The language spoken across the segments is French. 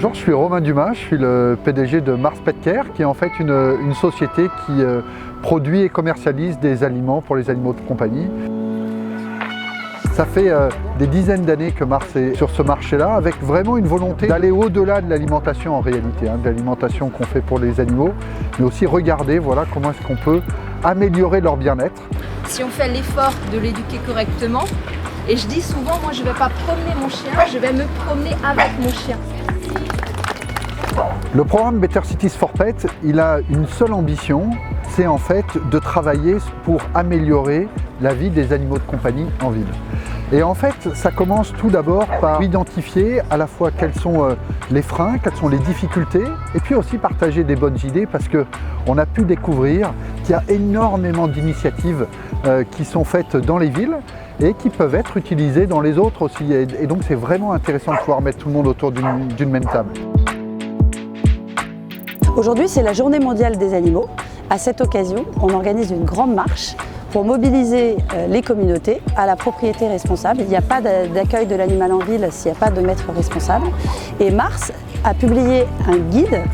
Bonjour, je suis Romain Dumas, je suis le PDG de Mars Pet Care, qui est en fait une société qui produit et commercialise des aliments pour les animaux de compagnie. Ça fait des dizaines d'années que Mars est sur ce marché-là, avec vraiment une volonté d'aller au-delà de l'alimentation en réalité, de l'alimentation qu'on fait pour les animaux, mais aussi regarder comment est-ce qu'on peut améliorer leur bien-être. Si on fait l'effort de l'éduquer correctement, et je dis souvent, moi je ne vais pas promener mon chien, je vais me promener avec mon chien. Le programme Better Cities for Pets, il a une seule ambition, c'est en fait de travailler pour améliorer la vie des animaux de compagnie en ville. Et en fait, ça commence tout d'abord par identifier à la fois quels sont les freins, quelles sont les difficultés, et puis aussi partager des bonnes idées parce qu'on a pu découvrir qu'il y a énormément d'initiatives qui sont faites dans les villes et qui peuvent être utilisées dans les autres aussi. Et donc c'est vraiment intéressant de pouvoir mettre tout le monde autour d'une même table. Aujourd'hui, c'est la journée mondiale des animaux. À cette occasion, on organise une grande marche pour mobiliser les communautés à la propriété responsable. Il n'y a pas d'accueil de l'animal en ville s'il n'y a pas de maître responsable. Et Mars a publié un guide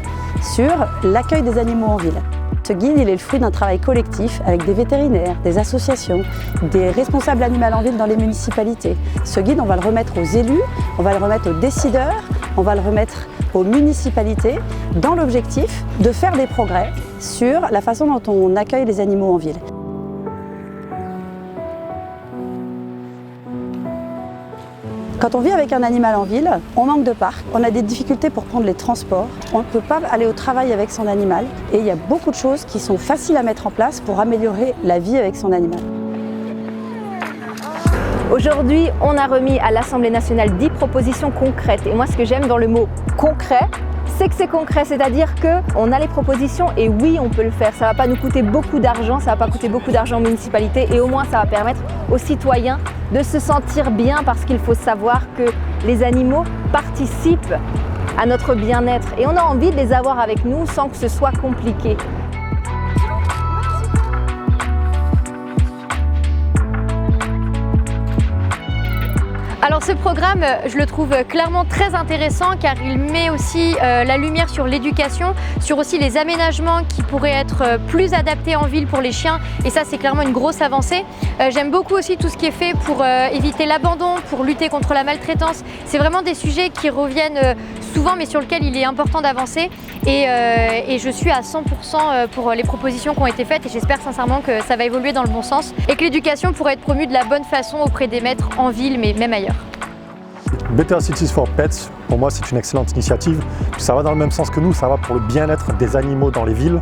sur l'accueil des animaux en ville. Ce guide, il est le fruit d'un travail collectif avec des vétérinaires, des associations, des responsables animaux en ville dans les municipalités. Ce guide, on va le remettre aux élus, on va le remettre aux décideurs, on va le remettre aux municipalités dans l'objectif de faire des progrès sur la façon dont on accueille les animaux en ville. Quand on vit avec un animal en ville, on manque de parcs, on a des difficultés pour prendre les transports, on ne peut pas aller au travail avec son animal et il y a beaucoup de choses qui sont faciles à mettre en place pour améliorer la vie avec son animal. Aujourd'hui, on a remis à l'Assemblée nationale 10 propositions concrètes. Et moi, ce que j'aime dans le mot « concret », c'est que c'est concret, c'est-à-dire qu'on a les propositions et oui, on peut le faire. Ça ne va pas nous coûter beaucoup d'argent, ça ne va pas coûter beaucoup d'argent aux municipalités et au moins ça va permettre aux citoyens de se sentir bien parce qu'il faut savoir que les animaux participent à notre bien-être et on a envie de les avoir avec nous sans que ce soit compliqué. Alors ce programme, je le trouve clairement très intéressant car il met aussi la lumière sur l'éducation, sur aussi les aménagements qui pourraient être plus adaptés en ville pour les chiens et ça c'est clairement une grosse avancée. J'aime beaucoup aussi tout ce qui est fait pour éviter l'abandon, pour lutter contre la maltraitance. C'est vraiment des sujets qui reviennent souvent mais sur lesquels il est important d'avancer et je suis à 100% pour les propositions qui ont été faites et j'espère sincèrement que ça va évoluer dans le bon sens et que l'éducation pourrait être promue de la bonne façon auprès des maîtres en ville mais même ailleurs. Better Cities for Pets, pour moi c'est une excellente initiative. Ça va dans le même sens que nous, ça va pour le bien-être des animaux dans les villes.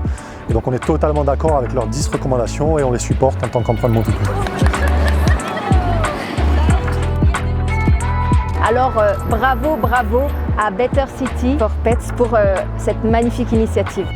Et donc on est totalement d'accord avec leurs 10 recommandations et on les supporte en tant qu'empreinte Montoutou. Alors bravo à Better City for Pets pour cette magnifique initiative.